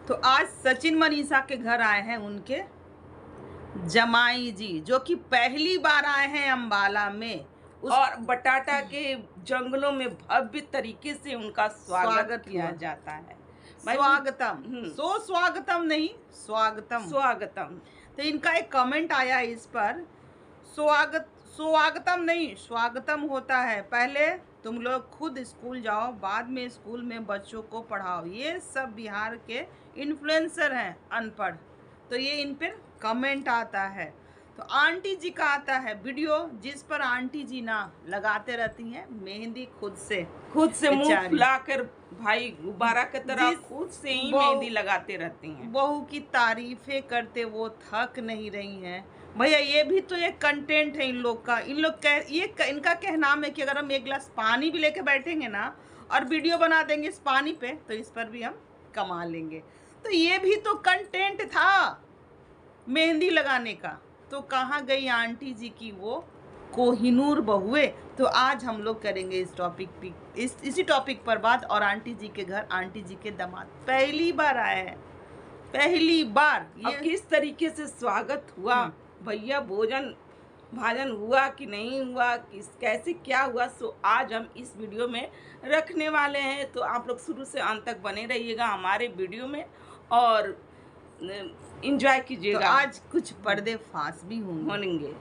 तो आज सचिन मनीषा के घर आए हैं उनके जमाई जी, जो कि पहली बार आए हैं अंबाला में। और बटाटा के जंगलों में भव्य तरीके से उनका स्वागत किया हुआ। जाता है। स्वागतम, सो स्वागतम नहीं, स्वागतम स्वागतम। तो इनका एक कमेंट आया इस पर, स्वागतम नहीं, स्वागतम होता है। पहले तुम लोग खुद स्कूल जाओ, बाद में स्कूल में बच्चों को पढ़ाओ। ये सब बिहार के इन्फ्लुएंसर हैं, अनपढ़। तो ये इन पर कमेंट आता है। तो आंटी जी का आता है वीडियो, जिस पर आंटी जी ना लगाते रहती हैं मेहंदी खुद से मुंह फुलाकर भाई गुब्बारा की तरह खुद से ही मेहंदी लगाते रहती हैं। बहू की तारीफें करते वो थक नहीं रही हैं। भैया ये भी तो एक कंटेंट है इन लोग का। इन लोग इनका कहना है कि अगर हम एक गिलास पानी भी लेके बैठेंगे ना और वीडियो बना देंगे इस पानी पे, तो इस पर भी हम कमा लेंगे। तो ये भी तो कंटेंट था मेहंदी लगाने का। तो कहाँ गई आंटी जी की वो कोहिनूर बहुए। तो आज हम लोग करेंगे इस टॉपिक पे, इसी टॉपिक पर बात। और आंटी जी के घर आंटी जी के दामाद पहली बार आए हैं, पहली बार। ये किस तरीके से स्वागत हुआ भैया, भोजन भाजन हुआ कि नहीं हुआ, कैसे क्या हुआ, सो आज हम इस वीडियो में रखने वाले हैं। तो आप लोग शुरू से अंत तक बने रहिएगा हमारे वीडियो में और एंजॉय कीजिएगा। तो आज कुछ पर्दे फांस भी होंगे,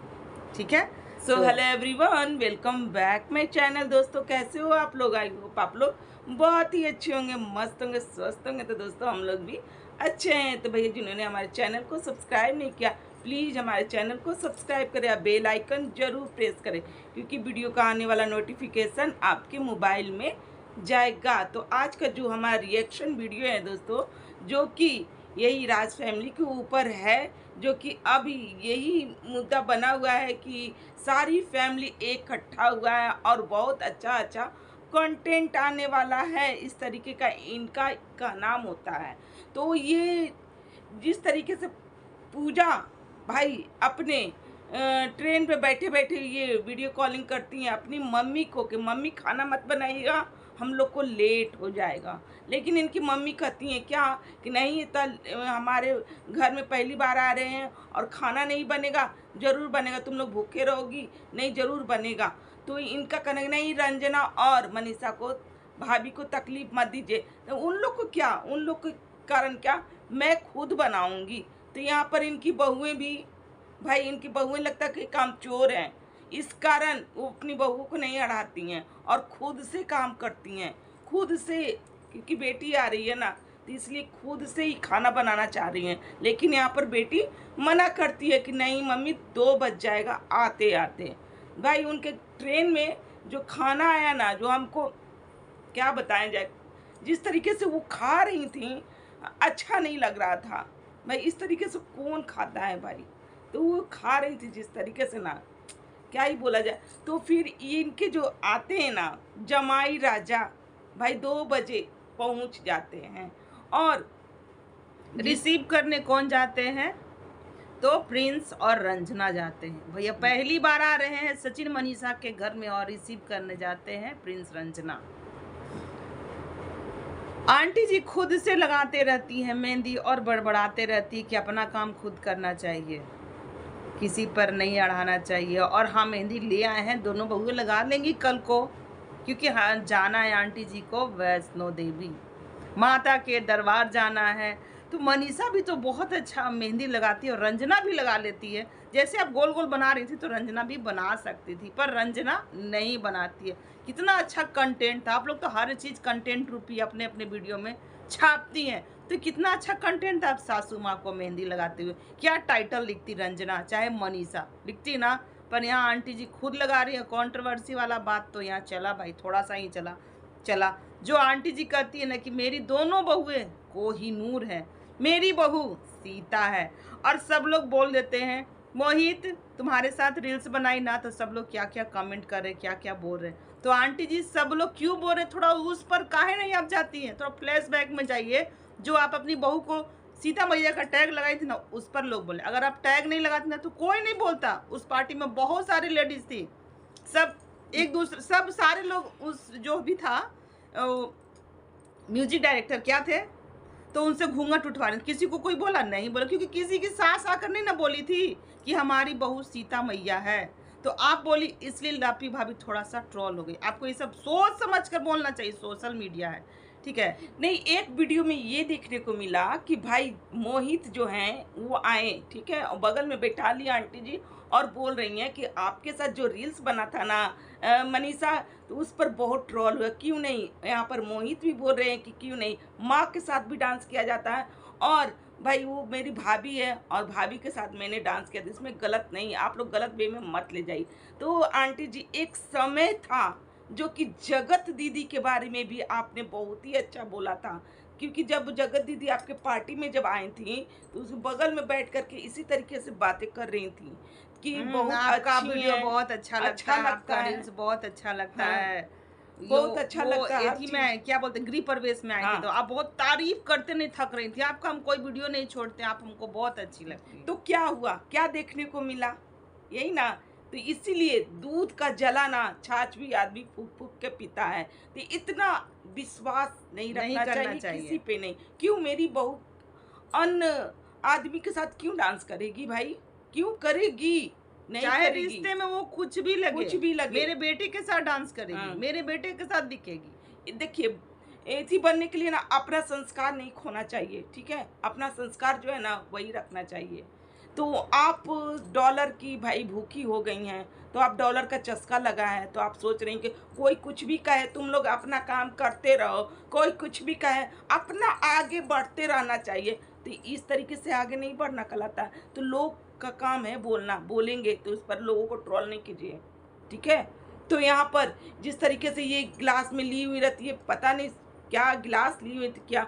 ठीक है। So hello everyone, welcome back my channel. दोस्तों कैसे हो आप लोग? आई होप आप लोग बहुत ही अच्छे होंगे, मस्त होंगे, स्वस्थ होंगे। तो दोस्तों हम लोग भी अच्छे हैं। तो भैया जिन्होंने हमारे चैनल को सब्सक्राइब नहीं किया, प्लीज़ हमारे चैनल को सब्सक्राइब करें और बेल आइकन ज़रूर प्रेस करें, क्योंकि वीडियो का आने वाला नोटिफिकेशन आपके मोबाइल में जाएगा। तो आज का जो हमारा रिएक्शन वीडियो है दोस्तों, जो कि यही राज फैमिली के ऊपर है, जो कि अभी यही मुद्दा बना हुआ है कि सारी फैमिली इकट्ठा हुआ है और बहुत अच्छा कंटेंट आने वाला है। इस तरीके का इनका नाम होता है। तो ये जिस तरीके से पूजा भाई अपने ट्रेन पे बैठे बैठे ये वीडियो कॉलिंग करती हैं अपनी मम्मी को कि मम्मी खाना मत बनाइएगा, हम लोग को लेट हो जाएगा। लेकिन इनकी मम्मी कहती हैं क्या कि नहीं, हमारे घर में पहली बार आ रहे हैं और खाना नहीं बनेगा, ज़रूर बनेगा, तुम लोग भूखे रहोगी, नहीं ज़रूर बनेगा। तो इनका कहना नहीं, रंजना और मनीषा को, भाभी को तकलीफ़ मत दीजिए। तो उन लोग को क्या, उन लोग के कारण क्या, मैं खुद बनाऊँगी। तो यहाँ पर इनकी बहुएँ भी भाई, इनकी बहुएँ लगता कि कामचोर हैं, इस कारण वो अपनी बहू को नहीं अड़ाती हैं और खुद से काम करती हैं, खुद से, क्योंकि बेटी आ रही है ना, तो इसलिए खुद से ही खाना बनाना चाह रही हैं। लेकिन यहाँ पर बेटी मना करती है कि नहीं मम्मी 2 बज जाएगा आते आते। भाई उनके ट्रेन में जो खाना आया ना, जो हमको क्या बताया जाए, जिस तरीके से वो खा रही थी अच्छा नहीं लग रहा था। भाई इस तरीके से कौन खाता है भाई? तो वो खा रही थी जिस तरीके से ना, क्या ही बोला जाए। तो फिर इनके जो आते हैं ना जमाई राजा, भाई 2 बजे पहुंच जाते हैं और रिसीव करने कौन जाते हैं? तो प्रिंस और रंजना जाते हैं। भैया पहली बार आ रहे हैं सचिन मनीषा के घर में और रिसीव करने जाते हैं प्रिंस रंजना। आंटी जी खुद से लगाते रहती हैं मेहंदी और बड़बड़ाते रहती है कि अपना काम खुद करना चाहिए, किसी पर नहीं अड़ाना चाहिए। और हाँ मेहंदी ले आए हैं, दोनों बहुएं लगा लेंगी कल को, क्योंकि हाँ जाना है आंटी जी को वैष्णो देवी माता के दरबार जाना है। तो मनीषा भी तो बहुत अच्छा मेहंदी लगाती है और रंजना भी लगा लेती है। जैसे आप गोल गोल बना रही थी तो रंजना भी बना सकती थी, पर रंजना नहीं बनाती है। कितना अच्छा कंटेंट था। आप लोग तो हर चीज़ कंटेंट रूपी अपने अपने वीडियो में छापती हैं, तो कितना अच्छा कंटेंट था। आप सासू माँ को मेहंदी लगाते हुए क्या टाइटल लिखती रंजना चाहे मनीषा लिखती ना, पर यहाँ आंटी जी खुद लगा रही है। कंट्रोवर्सी वाला बात तो यहाँ चला भाई, थोड़ा सा ही चला। जो आंटी जी कहती है ना कि मेरी दोनों बहुएं कोहिनूर है, मेरी बहू सीता है। और सब लोग बोल देते हैं मोहित तुम्हारे साथ रील्स बनाई ना, तो सब लोग क्या क्या कमेंट कर रहे, क्या क्या बोल रहे। तो आंटी जी सब लोग क्यों बोल रहे, थोड़ा उस पर काहे नहीं आप जाती हैं? थोड़ा फ्लैशबैक में जाइए। जो आप अपनी बहू को सीता मैया का टैग लगाई थी ना, उस पर लोग बोले। अगर आप टैग नहीं लगाती ना तो कोई नहीं बोलता। उस पार्टी में बहुत सारी लेडीज थी, सब एक दूसरे, सब सारे लोग, उस जो भी था म्यूजिक डायरेक्टर क्या थे, तो उनसे घूंघट उठवा रहे, किसी को कोई बोला नहीं बोला, क्योंकि किसी की सास आकर नहीं ना बोली थी कि हमारी बहू सीता मैया है, तो आप बोली, इसलिए लापी भाभी थोड़ा सा ट्रोल हो गई। आपको ये सब सोच समझ कर बोलना चाहिए, सोशल मीडिया है, ठीक है। नहीं, एक वीडियो में ये देखने को मिला कि भाई मोहित जो हैं वो आए, ठीक है, और बगल में बैठा लिया आंटी जी और बोल रही हैं कि आपके साथ जो रील्स बना था ना मनीषा, तो उस पर बहुत ट्रोल हुआ, क्यों नहीं। यहाँ पर मोहित भी बोल रहे हैं कि क्यों नहीं, माँ के साथ भी डांस किया जाता है, और भाई वो मेरी भाभी है और भाभी के साथ मैंने डांस किया था, इसमें गलत नहीं, आप लोग गलत वे में मत ले जाइए। तो आंटी जी, एक समय था जो कि जगत दीदी के बारे में भी आपने बहुत ही अच्छा बोला था, क्योंकि जब जगत दीदी आपके पार्टी में जब आई थी तो उस बगल में बैठ करके इसी तरीके से बातें कर रही थी कि बहुत आपका अच्छी वीडियो हैं, बहुत अच्छा लगता है, आपका है, रील्स बहुत अच्छा लगता हाँ, है, बहुत अच्छा लगता है ये हर थी, चीज। मैं क्या बोलते हैं, गृह प्रवेश में आई हाँ। थी, तो आप बहुत तारीफ करते नहीं थक रही थी, आपका हम कोई वीडियो नहीं छोड़ते, आप हमको बहुत अच्छी लगती है। तो क्या हुआ, क्या देखने को मिला, यही ना। तो इसीलिए दूध का जलाना, छाछ भी आदमी फूक फूक के पीता है, तो इतना विश्वास नहीं नहीं रखना करना चाहिए किसी पे नहीं। क्यों मेरी बहू अन्य आदमी के साथ क्यों डांस करेगी भाई, क्यों करेगी, नहीं चाहे करेगी। रिश्ते में वो कुछ भी लगे, कुछ भी लगे, मेरे बेटे के साथ डांस करेगी, हाँ। मेरे बेटे के साथ दिखेगी। देखिए, ऐसी बनने के लिए ना अपना संस्कार नहीं खोना चाहिए, ठीक है, अपना संस्कार जो है ना वही रखना चाहिए। तो आप डॉलर की भाई भूखी हो गई हैं, तो आप डॉलर का चस्का लगा है, तो आप सोच रही हैं कि कोई कुछ भी कहे, तुम लोग अपना काम करते रहो, कोई कुछ भी कहे, अपना आगे बढ़ते रहना चाहिए। तो इस तरीके से आगे नहीं बढ़ना कहलाता है। तो लोग का काम है बोलना, बोलेंगे तो उस पर लोगों को ट्रोल नहीं कीजिए, ठीक है। तो यहाँ पर जिस तरीके से ये ग्लास में ली हुई रहती है, पता नहीं क्या गिलास ली हुई थी क्या,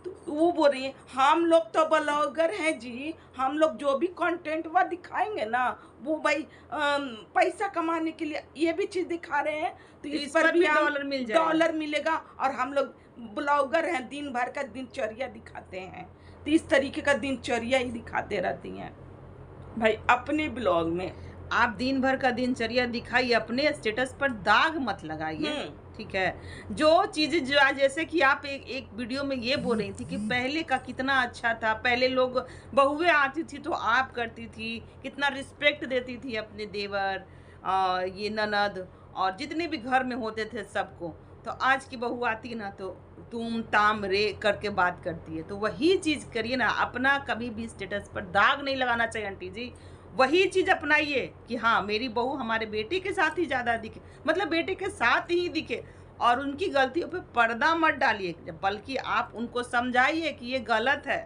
तो वो बोल रही है हम लोग तो ब्लॉगर हैं जी, हम लोग जो भी कंटेंट वह दिखाएंगे ना वो भाई पैसा कमाने के लिए ये भी चीज़ दिखा रहे हैं, तो इस पर भी डॉलर मिल जाएगा, डॉलर मिलेगा, और हम लोग ब्लॉगर हैं, दिन भर का दिनचर्या दिखाते हैं, तो इस तरीके का दिनचर्या ही दिखाते रहती हैं भाई अपने ब्लॉग में। आप दिन भर का दिनचर्या दिखाइए, अपने स्टेटस पर दाग मत लगाइए, ठीक है। जो चीज़ें जो जैसे कि आप एक वीडियो में ये बोल रही थी कि पहले का कितना अच्छा था, पहले लोग बहुएं आती थी तो आप करती थी, कितना रिस्पेक्ट देती थी अपने देवर, ये ननद और जितने भी घर में होते थे सबको। तो आज की बहू आती है ना तो तुम ताम रे करके बात करती है, तो वही चीज़ करिए ना, अपना कभी भी स्टेटस पर दाग नहीं लगाना चाहिए आंटी जी। वही चीज़ अपनाइए कि हाँ मेरी बहू हमारे बेटे के साथ ही ज़्यादा दिखे, मतलब बेटे के साथ ही दिखे, और उनकी गलतियों पे पर्दा मत डालिए, बल्कि आप उनको समझाइए कि ये गलत है।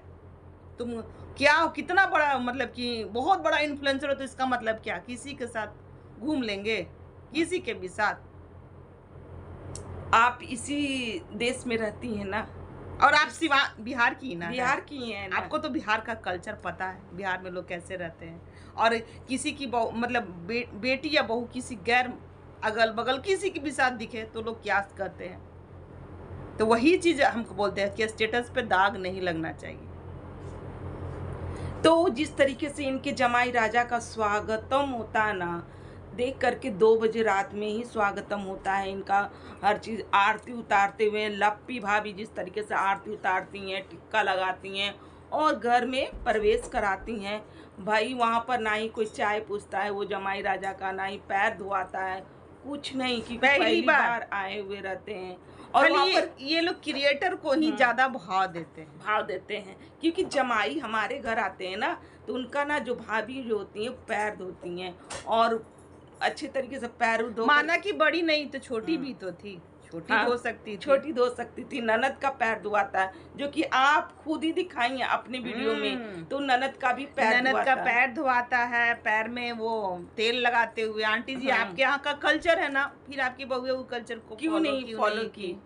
तुम क्या हो, कितना बड़ा, मतलब कि बहुत बड़ा इन्फ्लुएंसर हो तो इसका मतलब क्या किसी के साथ घूम लेंगे, किसी के भी साथ। आप इसी देश में रहती हैं ना, और आप सिवा बिहार की ना, बिहार की हैं ना, आपको तो बिहार का कल्चर पता है, बिहार में लोग कैसे रहते हैं। और किसी की बहू, मतलब बेटी या बहू किसी गैर अगल बगल किसी के भी साथ दिखे तो लोग क्या करते हैं। तो वही चीज़ हमको बोलते हैं कि स्टेटस पे दाग नहीं लगना चाहिए। तो जिस तरीके से इनके जमाई राजा का स्वागतम होता है ना, देख करके 2 बजे रात में ही स्वागतम होता है इनका, हर चीज़ आरती उतारते हुए, लप्पी भाभी जिस तरीके से आरती उतारती हैं, टिक्का लगाती हैं और घर में प्रवेश कराती हैं, भाई वहाँ पर ना ही कोई चाय पूछता है वो जमाई राजा का, ना ही पैर धुआता है, कुछ नहीं, कि पहली बार आए हुए रहते हैं। और वहाँ पर ये लोग क्रिएटर को ही ज़्यादा भाव देते हैं, क्योंकि जमाई हमारे घर आते हैं ना, तो उनका ना जो भाभी जो होती हैं पैर धोती हैं और अच्छे तरीके से पैर धो, माना कि बड़ी नहीं तो छोटी भी तो थी, छोटी धो सकती थी, छोटी धो सकती थी। ननद का पैर धुआता है, जो कि आप खुद ही दिखाई हैं अपने वीडियो में, तो ननद का भी पैर धुआता है, पैर में वो तेल लगाते हुए। आंटी जी आपके यहाँ का कल्चर है ना, फिर आपकी बहू वो कल्चर को क्यों नहीं फॉलो की,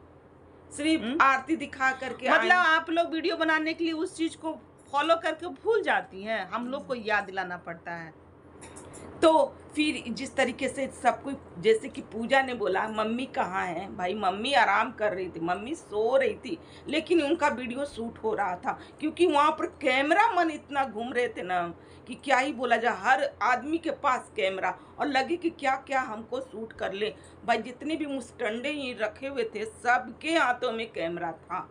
सिर्फ आरती दिखा करके, मतलब आप लोग वीडियो बनाने के लिए उस चीज को फॉलो करके भूल जाती हैं, हम लोग को याद दिलाना पड़ता है। तो फिर जिस तरीके से सब कुछ, जैसे कि पूजा ने बोला मम्मी कहाँ है, भाई मम्मी आराम कर रही थी, मम्मी सो रही थी, लेकिन उनका वीडियो शूट हो रहा था, क्योंकि वहाँ पर कैमरा मन इतना घूम रहे थे ना कि क्या ही बोला जाए, हर आदमी के पास कैमरा, और लगे कि क्या क्या हमको शूट कर ले। भाई जितने भी मुस्टंडे ही रखे हुए थे सबके हाथों में कैमरा था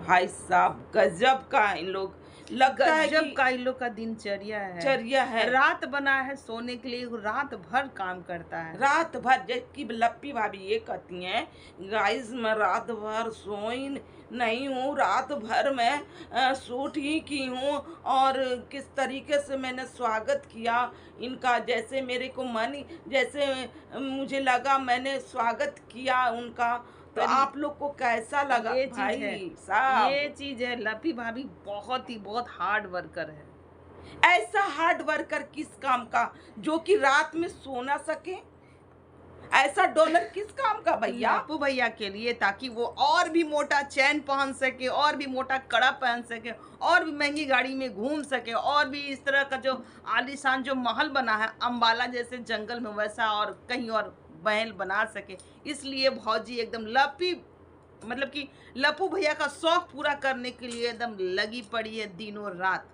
भाई साहब गजब का इन लोग लगता है गजब कि का इन लोग का दिनचर्या है। चर्या है। रात बना है सोने के लिए, रात भर काम करता है। रात भर जबकि लप्पी भाभी ये कहती हैं गाइस मैं रात भर सोई नहीं हूँ, रात भर मैं शूट ही की हूँ और किस तरीके से मैंने स्वागत किया इनका, जैसे मेरे को मन जैसे मुझे लगा मैंने स्वागत किया उनका। तो पर आप लोग को कैसा लगा ये चीज है, भाई साहब? ये चीज है, लपी भाभी बहुत हार्ड वर्कर है। ऐसा हार्ड वर्कर किस काम का जो कि रात में सो ना सके? ऐसा डॉलर किस काम का भैया? लप्पू भैया के लिए, ताकि वो और भी मोटा चैन पहन सके, और भी मोटा कड़ा पहन सके, और भी महंगी गाड़ी में घूम सके, और भी इस तरह का जो आलीशान जो महल बना है अंबाला जैसे जंगल में वैसा और कहीं और महल बना सके। इसलिए भौजी एकदम लपी मतलब कि लप्पू भैया का शौक पूरा करने के लिए एकदम लगी पड़ी है दिनों रात।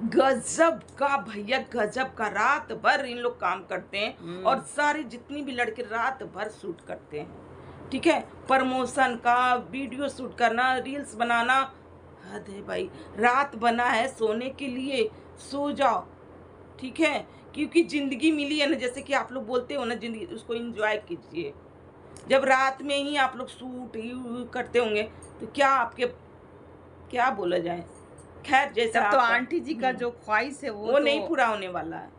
गजब का भैया, गजब का। रात भर इन लोग काम करते हैं और सारे जितनी भी लड़के रात भर शूट करते हैं, ठीक है। प्रमोशन का वीडियो शूट करना, रील्स बनाना, हद है भाई। रात बना है सोने के लिए, सो जाओ, ठीक है। क्योंकि जिंदगी मिली है ना, जैसे कि आप लोग बोलते हो ना, जिंदगी उसको एंजॉय कीजिए। जब रात में ही आप लोग शूट करते होंगे तो क्या आपके क्या बोला जाए। खैर जैसा तब तो आंटी जी का जो ख्वाहिश है वो तो नहीं पूरा होने वाला है।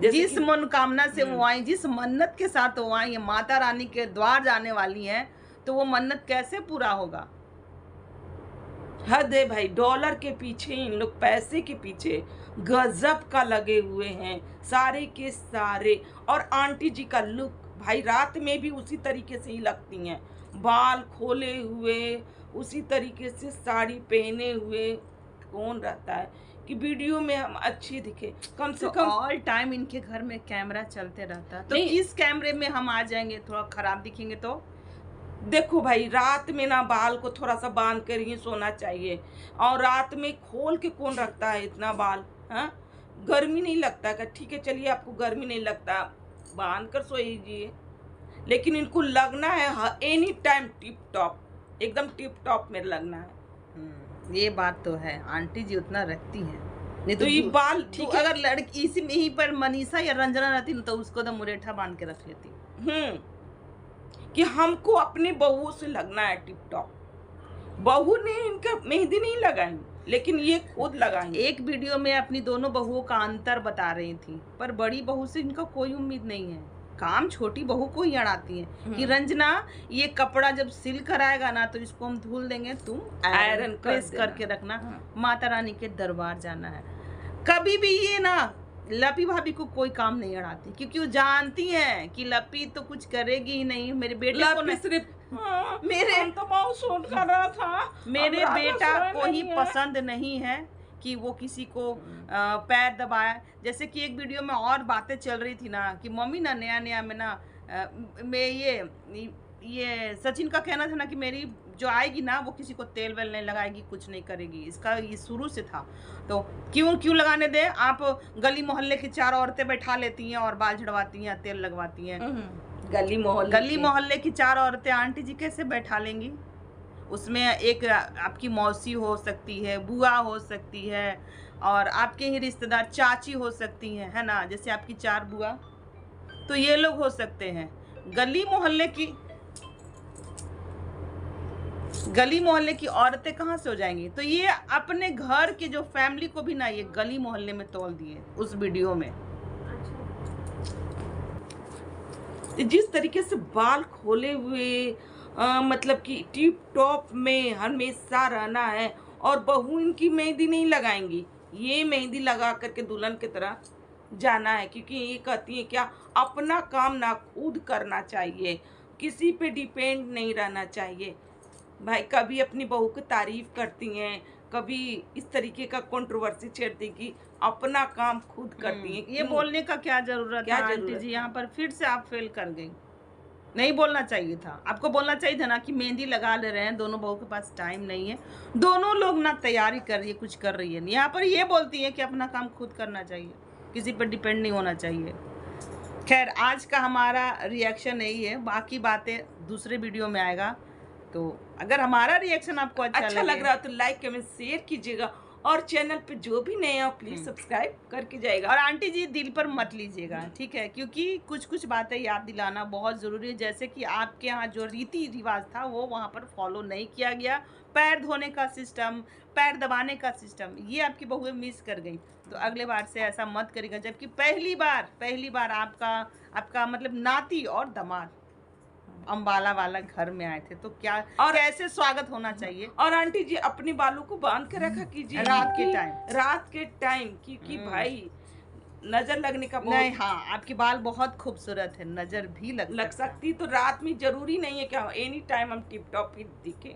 जिस मनोकामना से वो आई, जिस मन्नत के साथ वो आई, माता रानी के द्वार जाने वाली हैं, तो वो मन्नत कैसे पूरा होगा? हद है भाई। डॉलर के पीछे इन लोग, पैसे के पीछे गजब का लगे हुए हैं सारे के सारे। और आंटी जी का लुक भाई, रात में भी उसी तरीके से ही लगती हैं, बाल खोले हुए, उसी तरीके से साड़ी पहने हुए। कौन रहता है कि वीडियो में हम अच्छी दिखे? कम से कम ऑल टाइम इनके घर में कैमरा चलते रहता, तो नहीं। किस कैमरे में हम आ जाएंगे थोड़ा खराब दिखेंगे तो? देखो भाई, रात में ना बाल को थोड़ा सा बांध कर ही सोना चाहिए। और रात में खोल के कौन रखता है इतना बाल? हाँ, गर्मी नहीं लगता क्या? ठीक है चलिए, आपको गर्मी नहीं लगता, बांध कर सोइए। लेकिन इनको लगना है एनी टाइम टिप टॉप, एकदम टिप टॉप में लगना है। ये बात तो है, आंटी जी उतना रखती हैं। नहीं तो ये बाल ठीक है, अगर लड़की इसी में ही पर मनीषा या रंजना रहती ना, तो उसको तो मुरेठा बांध के रख लेती। कि हमको अपनी बहू से लगना है टिप टॉप। बहू ने इनका मेहंदी नहीं लगाई, लेकिन ये खुद लगाई। एक वीडियो में अपनी दोनों बहुओं का अंतर बता रही थी, पर बड़ी बहू से इनका कोई उम्मीद नहीं है। काम छोटी बहू को ही अड़ाती है कि रंजना ये कपड़ा जब सिल कर आएगा ना, तो इसको हम धुल देंगे, तुम आयरन प्रेस करके रखना। माता रानी के दरबार जाना है। कभी भी ये ना लपी भाभी को कोई काम नहीं अड़ाती, क्योंकि वो जानती हैं कि लपी तो कुछ करेगी ही नहीं। मेरे बेटे को सिर्फ मेरे तो बहुत शूट कर रहा था, मेरे बेटा को ही पसंद नहीं है कि वो किसी को पैर दबाए। जैसे कि एक वीडियो में और बातें चल रही थी ना कि मम्मी ना नया नया में ना मैं ये सचिन का कहना था ना कि मेरी जो आएगी ना वो किसी को तेल वेल नहीं लगाएगी, कुछ नहीं करेगी। इसका ये शुरू से था, तो क्यों लगाने दे? आप गली मोहल्ले की 4 औरतें बैठा लेती हैं और बाल झड़वाती हैं, तेल लगवाती हैं। गली मोहल्ले की 4 औरतें आंटी जी कैसे बैठा लेंगी? उसमें एक आपकी मौसी हो सकती है, बुआ हो सकती है, और आपके ही रिश्तेदार चाची हो सकती हैं, है ना, जैसे आपकी 4 बुआ, तो ये लोग हो सकते हैं। गली मोहल्ले की औरतें कहाँ से हो जाएंगी? तो ये अपने घर के जो फैमिली को भी ना ये गली मोहल्ले में तोल दिए उस वीडियो में। जिस तरीके से बाल खोले हुए, मतलब कि टिप टॉप में हमेशा रहना है। और बहू इनकी मेहंदी नहीं लगाएंगी, ये मेहंदी लगा करके दुल्हन की तरह जाना है। क्योंकि ये कहती है क्या, अपना काम ना खुद करना चाहिए, किसी पे डिपेंड नहीं रहना चाहिए। भाई कभी अपनी बहू की तारीफ करती हैं, कभी इस तरीके का कंट्रोवर्सी छेड़ती कि अपना काम खुद करती हैं। ये बोलने का क्या जरूरत है आंटी जी? यहाँ पर फिर से आप फेल कर गई। नहीं बोलना चाहिए था आपको, बोलना चाहिए था ना कि मेहंदी लगा ले रहे हैं, दोनों बहू के पास टाइम नहीं है, दोनों लोग ना तैयारी कर रही है, कुछ कर रही है। यहाँ पर ये बोलती है कि अपना काम खुद करना चाहिए, किसी पर डिपेंड नहीं होना चाहिए। खैर आज का हमारा रिएक्शन यही है, बाकी बातें दूसरे वीडियो में आएगा। तो अगर हमारा रिएक्शन आपको अच्छा लग रहा है तो लाइक कमेंट शेयर कीजिएगा, और चैनल पे जो भी नए हो प्लीज सब्सक्राइब करके जाएगा। और आंटी जी दिल पर मत लीजिएगा, ठीक है, क्योंकि कुछ कुछ बातें याद दिलाना बहुत ज़रूरी है। जैसे कि आपके यहाँ जो रीति रिवाज था वो वहाँ पर फॉलो नहीं किया गया, पैर धोने का सिस्टम, पैर दबाने का सिस्टम, ये आपकी बहुएं मिस कर गई। तो अगले बार से ऐसा मत करिएगा। जबकि पहली बार आपका मतलब नाती और दामाद अम्बाला वाला घर में आए थे, तो क्या और कैसे स्वागत होना चाहिए। और आंटी जी अपने बालों को बांध के रखा कीजिए रात के टाइम क्योंकि भाई नजर लगने का नहीं, हाँ आपके बाल बहुत खूबसूरत है, नजर भी लग सकती। तो रात में जरूरी नहीं है कि एनी टाइम हम टिप टॉप ही दिखे,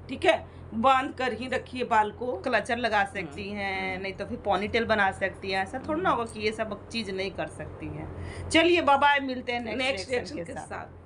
ठीक है, बांध कर ही रखिए बाल को। क्लचर लगा सकती हैं, नहीं तो फिर पोनीटेल बना सकती हैं। ऐसा थोड़ा ना होगा कि ये सब चीज नहीं कर सकती हैं। चलिए बाय बाय, मिलते हैं नेक्स्ट रिएक्शन के साथ।